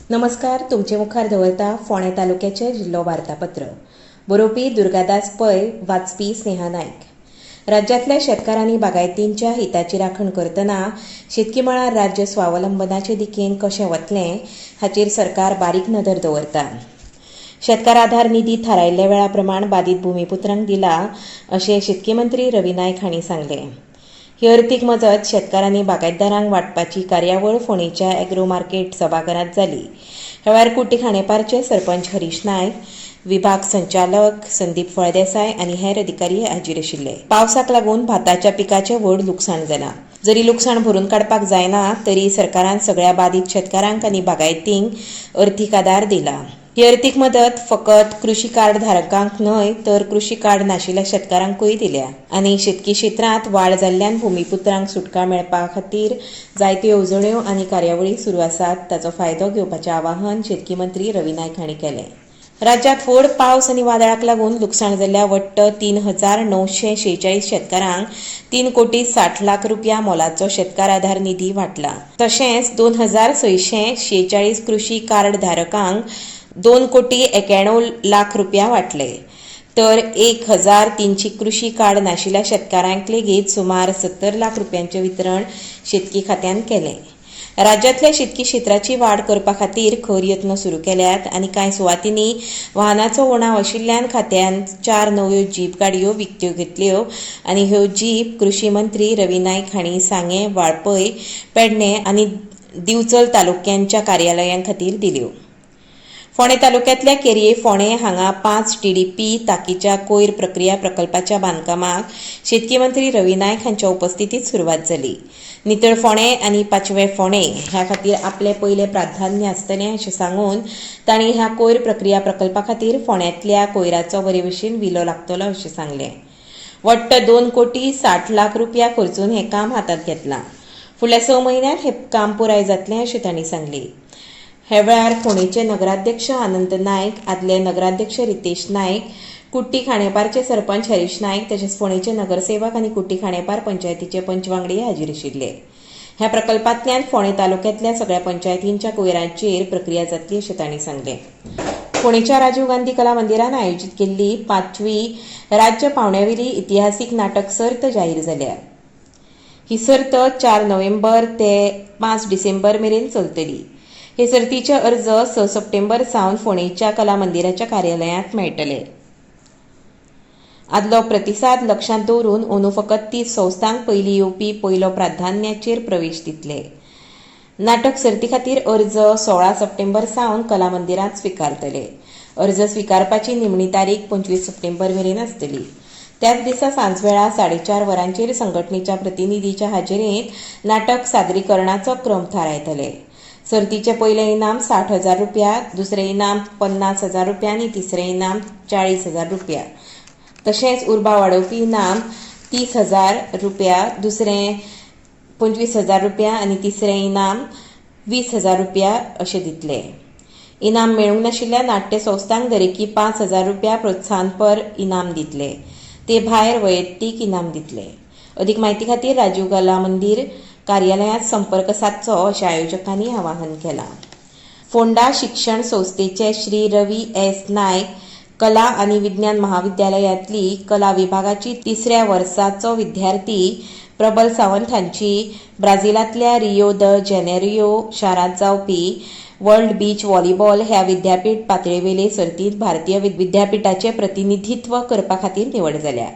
नमस्कार. तुमचे मुखार दवरता फोंडें तालुक्याचे जिल्लो वार्तापत्र. बरोवपी दुर्गादास पै, वाचपी स्नेहा नायक. राज्यातल्या शेतकारांनी बागायतींच्या हिताची राखण करतना शेतकी मळार राज्य स्वावलंबनाचे दिकेन कशें वतले हाचेर सरकार बारीक नदर दवरता. शेतकार आधार निधी थारायल्ल्या वेळा प्रमाण बाधित भूमिपुत्रांक दिला अशें शेतकी मंत्री रवी नायक हांणी सांगलें. ही अर्थीक मजत शेतकारांनी बागायतदारांक वांटपाची कार्यावळ फोंडेच्या एग्रो मार्केट सभाघरांत जाली. ह्या वेळार कुट्टी खांडेपारचे सरपंच हरीश नायक, विभाग संचालक संदीप फळदेसाय आनी हेर अधिकारी हाजीर आशिल्ले. पावसाक लागून भाताच्या पिकाचें व्हड लुकसाण जालां. जरी लुकसाण भरून काडपाक जायना तरी सरकारान सगळ्या बाधित शेतकारांक आनी बागायतींक अर्थीक आदार दिला. ही अर्थीक मदत फकत कृषी कार्ड धारकांक न्हय तर कृषी कार्ड नाशिल्ल्या शेतकारांकूय दिल्या. आनी शेतकी क्षेत्रांत वाड जाल्ल्यान भूमिपुत्रांक सुटका मेळपा खातीर जायत्यो येवजण्यो आनी कार्यावळी सुरू आसात. ताचो फायदो घेवपाचें आवाहन शेतकी मंत्री रवी नायक हांणी केलें. राज्यांत व्हड पावस आनी वादळाक लागून लुकसाण जाल्ल्या वट्ट 3,946 शेतकारांक 3,60,00,000 रुपया मोलाचो शेतकार आधार निधी वांटला. तशेंच 2,646 कृषी कार्ड धारकांक 2,91,00,000 रुपया वांटले. तर 1,300 कृषी कार्ड नाशिल्ल्या शेतकारांक लेगीत सुमार 70 लाख रुपयांचें वितरण शेतकी खात्यान केलें. राज्यांतल्या शेतकी क्षेत्राची वाड करपा खातीर खर यत्न सुरू केल्यात आनी कांय सुवातींनी वाहनाचो उणाव आशिल्ल्यान खात्यान 4 नव्यो जीप गाडयो विकत्यो घेतल्यो आनी ह्यो जीप कृषी मंत्री रवी नायक हांणी सांगे, वाळपय, पेडणे आनी दिवचल तालुक्यांच्या कार्यालयां खातीर दिल्यो. फोंडें तालुक्यांतल्या केरये फोंडें हांगा 5 TDP तांकीच्या कोयर प्रक्रिया प्रकल्पाच्या बांदकामाक शेतकी मंत्री रवी नायक हांच्या उपस्थितीत सुरवात जाली. नितळ फोंडें आनी 5वें फोंडें ह्या खातीर आपले पयले प्राधान्य आसतलें अशें सांगून तांणी ह्या कोयर प्रक्रिया प्रकल्पा खातीर फोंड्यांतल्या कोयराचो बरे भशेन विलो लागतलो अशें सांगलें. वट्ट 2,60,00,000 रुपया खर्चून हें काम हातांत घेतलां. फुडल्या 6 म्हयन्यांत हें काम पुराय जातलें अशें तांणी सांगलें. ह्या वेळार फोंडेचे नगराध्यक्ष आनंद नायक, आदले नगराध्यक्ष रितेश नायक, कुट्टी खांडेपारचे सरपंच हरीश नायक तशेंच फोंडेचे नगरसेवक आनी कुट्टी खांडेपार पंचायतीचे पंच वांगडी हाजीर आशिल्ले. ह्या प्रकल्पांतल्यान फोंडें तालुक्यांतल्या सगळ्या पंचायतींच्या कोयरांचेर प्रक्रिया जातली अशें तांणी सांगलें. फोंडेच्या राजीव गांधी कला मंदिरान आयोजीत केल्ली 5वी राज्य पावण्यावेली इतिहासीक नाटक सर्त जाहीर जाल्या. ही सर्त 4 नोव्हेंबर ते 5 डिसेंबर मेरेन चलतली. हे सर्तीचे अर्ज 6 सप्टेंबर सावन फोंडेच्या कला मंदिराच्या कार्यालयांत मेळटले. आदलो प्रतिसाद लक्षांत दवरून अंदू फकत 30 संस्थांक पयली येवपी पयलो प्राधान्याचेर प्रवेश दितले. नाटक सर्ती खातीर अर्ज 16 सप्टेंबर सावन कला मंदिरांत स्विकारतले. अर्ज स्विकारपाची निमणी तारीख 25 सप्टेंबर मेरेन आसतली. त्याच दिसा सांजवेळा 4:30 वरांचेर संघटनेच्या प्रतिनिधीच्या हाजेरींत नाटक सादरीकरणाचो क्रम थारायतले. सर्तीचे पयले इनाम 60,000 रुपया, दुसरे इनाम 50,000 रुपया आनी तिसरे इनाम 40,000 रुपया. तशेंच उर्बा वाडोवपी इनाम 30,000 रुपया, दुसरे 25,000 रुपया आनी तिसरे इनाम 20,000 रुपया अशें दितले. इनाम मेळूंक नाशिल्ल्या नाट्य संस्थांक दरेकी 5,000 रुपया प्रोत्साहनपर इनाम दितले. ते भायर वैयक्तीक इनाम दितले. अदीक म्हायती खातीर राजीव कला मंदिर कार्यालयांत संपर्क सादचो अशें आयोजकांनी आवाहन केलां. फोंडा शिक्षण संस्थेचे श्री रवी एस नायक कला आनी विज्ञान महाविद्यालयांतली कला विभागाची 3ऱ्या वर्साचो विद्यार्थी प्रबल सावंत हांची ब्राझीलांतल्या रियो द जेनेरियो शारांत जावपी वर्ल्ड बीच व्हॉलीबॉल ह्या विद्यापीठ पातळेवेले सर्तींत भारतीय विद्यापीठाचें प्रतिनिधित्व करपा खातीर निवड जाल्या.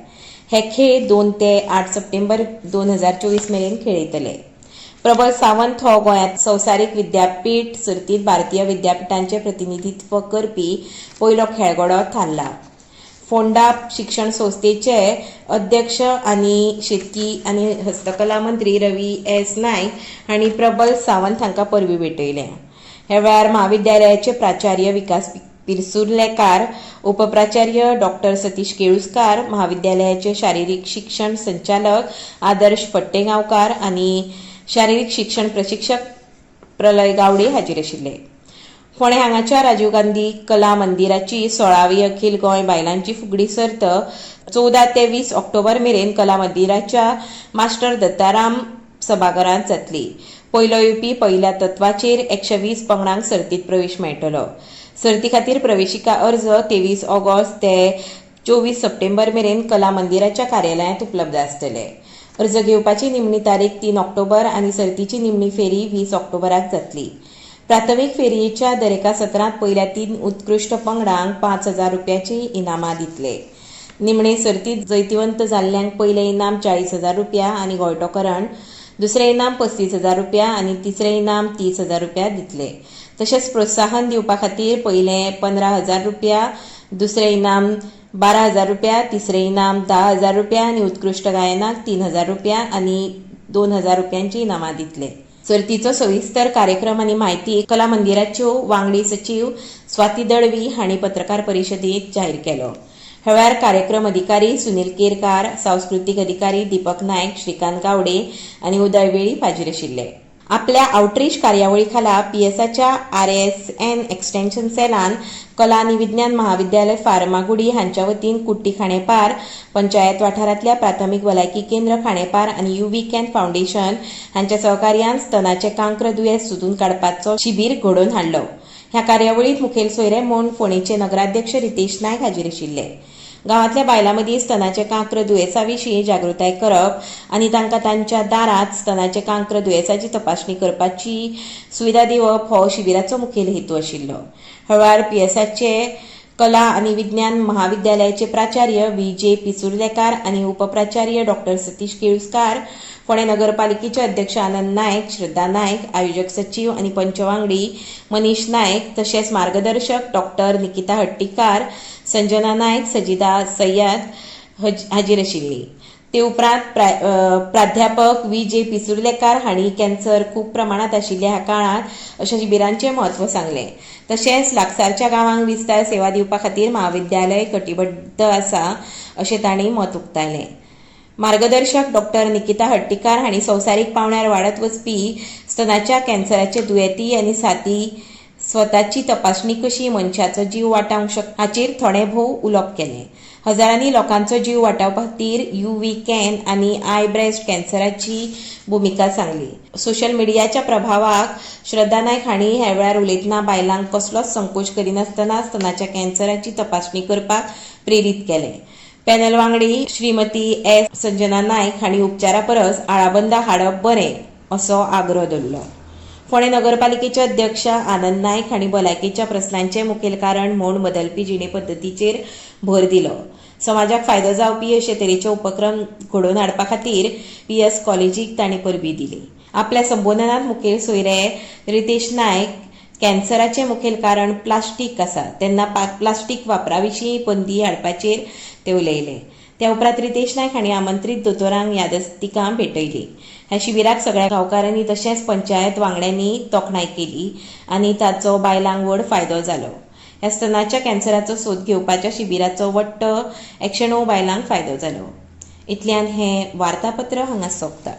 हे खेळ 2 ते 8 सप्टेंबर 2024 मेरेन खेळयतले. प्रबल सावंत हो गोंयांत संवसारीक विद्यापीठ सर्तींत भारतीय विद्यापीठांचें प्रतिनिधित्व करपी पयलो खेळगडो थारला. फोंडा शिक्षण संस्थेचे अध्यक्ष आनी शेतकी आनी हस्तकला मंत्री रवी एस नायक हांणी प्रबल सावंत हांकां परबीं भेटयल्या. ह्या वेळार महाविद्यालयाचे प्राचार्य विकास पिर्सुर्लेकार, उपप्राचार्य डॉ. सतीश केळुस्कार, महाविद्यालयाचे शारिरीक शिक्षण संचालक आदर्श फट्टेगांवकार आनी शारिरीक शिक्षण प्रशिक्षक प्रलय गावडे हाजीर आशिल्ले. फोंडें हांगाच्या राजीव गांधी कला मंदिराची 16वी अखिल गोंय बायलांची फुगडी सर्त 14 ते 20 ऑक्टोबर मेरेन कला मंदिराच्या मास्टर दत्ताराम सभाघरांत जातली. पयलो येवपी पहिल्या तत्वाचेर 120 पंगडांक सर्तीत प्रवेश मेळटलो. सर्ती खातीर प्रवेशिका अर्ज 23 ऑगस्ट ते 24 सप्टेंबर मेरेन कला मंदिराच्या कार्यालयांत उपलब्ध आसतले. अर्ज घेवपाची निमणी तारीख 3 ऑक्टोबर आनी सर्तीची निमणी फेरी 20 ऑक्टोबराक जातली. प्राथमीक फेरयेच्या दरेका सत्रांत पयल्या 3 उत्कृश्ट पंगडांक 5,000 रुपयांची इनामां दितले. निमणे सर्तीत जैतिवंत जाल्ल्यांक पयलें इनाम 40,000 रुपया आनी गोळटोकरण, दुसरें इनाम 35,000 रुपया आनी तिसरें इनाम 30,000 रुपया दितले. तशेंच प्रोत्साहन दिवपा खातीर पयलें 15,000 रुपया, दुसरें इनाम 12,000 रुपया, तिसरें इनाम 10,000 रुपया आनी उत्कृश्ट गायनाक 3,000 रुपया आनी 2,000 रुपयांची इनामां दितले. सर्तीचो सविस्तर कार्यक्रम आनी म्हायती कला मंदिराच्यो वांगडी सचीव स्वाती दळवी हांणी पत्रकार परिशदेंत जाहीर केलो. ह्या वेळार कार्यक्रम अधिकारी सुनील केरकार, सांस्कृतीक अधिकारी दीपक नायक, श्रीकांत गावडे आनी उदय वेळी हाजीर आशिल्ले. आपल्या आउटरीच कार्यावळी खाला पीएसच्या RSN एक्सटेन्शन सेलान कला आनी विज्ञान महाविद्यालय फार्मागुडी हांच्या वतीन कुट्टी खांडेपार, पंचायत वाठारांतल्या प्राथमीक भलायकी केंद्र खांडेपार आनी UV कॅन फाउंडेशन हांच्या सहकार्यान स्तनाचें कांक्र दुयेंस सोदून काडपाचो शिबीर घडोवन हाडलो. ह्या कार्यावळींत मुखेल सोयरे म्हूण फोंडेचे नगराध्यक्ष रितेश नायक हाजीर आशिल्ले. गांवांतल्या बायलां मदीं स्तनाचें कांक्र दुयेंसा विशीं जागृताय करप आनी तांकां तांच्या दारांत स्तनाचें कांक्र दुयेंसाची तपासणी करपाची सुविधा दिवप हो शिबिराचो मुखेल हेतू आशिल्लो. ह्या वेळार पीएसचे कला आनी विज्ञान महाविद्यालयाचे प्राचार्य VJ पिसुर्लेकार आनी उपप्राचार्य डॉ सतीश केळुस्कार, फोंडे नगरपालिकेचे अध्यक्ष आनंद नायक, श्रद्धा नायक, आयोजक सचीव आनी पंच वांगडी मनीश नायक तशेंच मार्गदर्शक डॉ निकिता हट्टीकार, संजना नायक, सजिदा सय्यद हाजीर आशिल्ली. ते उपरांत प्राध्यापक VJ पिसुर्लेकार हांणी कॅन्सर खूब प्रमाणांत आशिल्ल्या ह्या काळांत अशा शिबिरांचें म्हत्व सांगलें. तशेंच लागसारच्या गांवांक विस्तार सेवा दिवपा खातीर महाविद्यालय कटिबद्ध आसा अशें तांणी मत उक्तायलें. मार्गदर्शक डॉ निकिता हट्टीकार हांणी संवसारीक पांवड्यार वाडत वचपी स्तनाच्या कॅन्सराचे दुयेंती आनी साथी स्वताची तपासणी कशी मनशाचो जीव वाटावंक शकता हाचेर थोडें भोव उलोवप केलें. हजारांनी लोकांचो जीव वाटावपा खातीर UV कॅन आनी आय ब्रेस्ट कॅन्सराची भुमिका सांगली. सोशल मिडियाच्या प्रभावाक श्रद्धा नायक हांणी ह्या वेळार उलयतना बायलांक कसलोच संकोच करिनासतना स्तनाच्या कॅन्सराची तपासणी करपाक प्रेरीत केलें. पॅनल वांगडी श्रीमती S. संजना नायक हांणी उपचारा परस आळाबंद हाडप बरें असो आग्रो धरलो. फोंडे नगरपालिकेचे अध्यक्ष आनंद नायक हांणी भलायकेच्या प्रस्नांचें मुखेल कारण म्हूण बदलपी जिणे पद्दतीचेर भर दिलो. समाजाक फायदो जावपी अशे तरेचे उपक्रम घडोवन हाडपा खातीर PS कॉलेजीक तांणी परबी दिली. आपल्या संबोधनांत मुखेल सोयरे रितेश नायक कॅन्सराचें मुखेल कारण प्लास्टीक आसा तेन्ना प्लास्टीक वापरा विशीं बंदी हाडपाचेर ते उलयले. त्या उपरांत रितेश नायक हांणी आमंत्रीत दोतोरांक यादस्तिकां भेटयली. ह्या शिबिराक सगळ्या गांवकारांनी तशेंच पंचायत वांगड्यांनी तोखणाय केली आनी ताचो बायलांक व्हड फायदो जालो. ह्या स्तनाच्या कॅन्सराचो सोद घेवपाच्या शिबिराचो वट्ट 109 बायलांक फायदो जालो. इतल्यान हें वार्तापत्र हांगा सोंपता.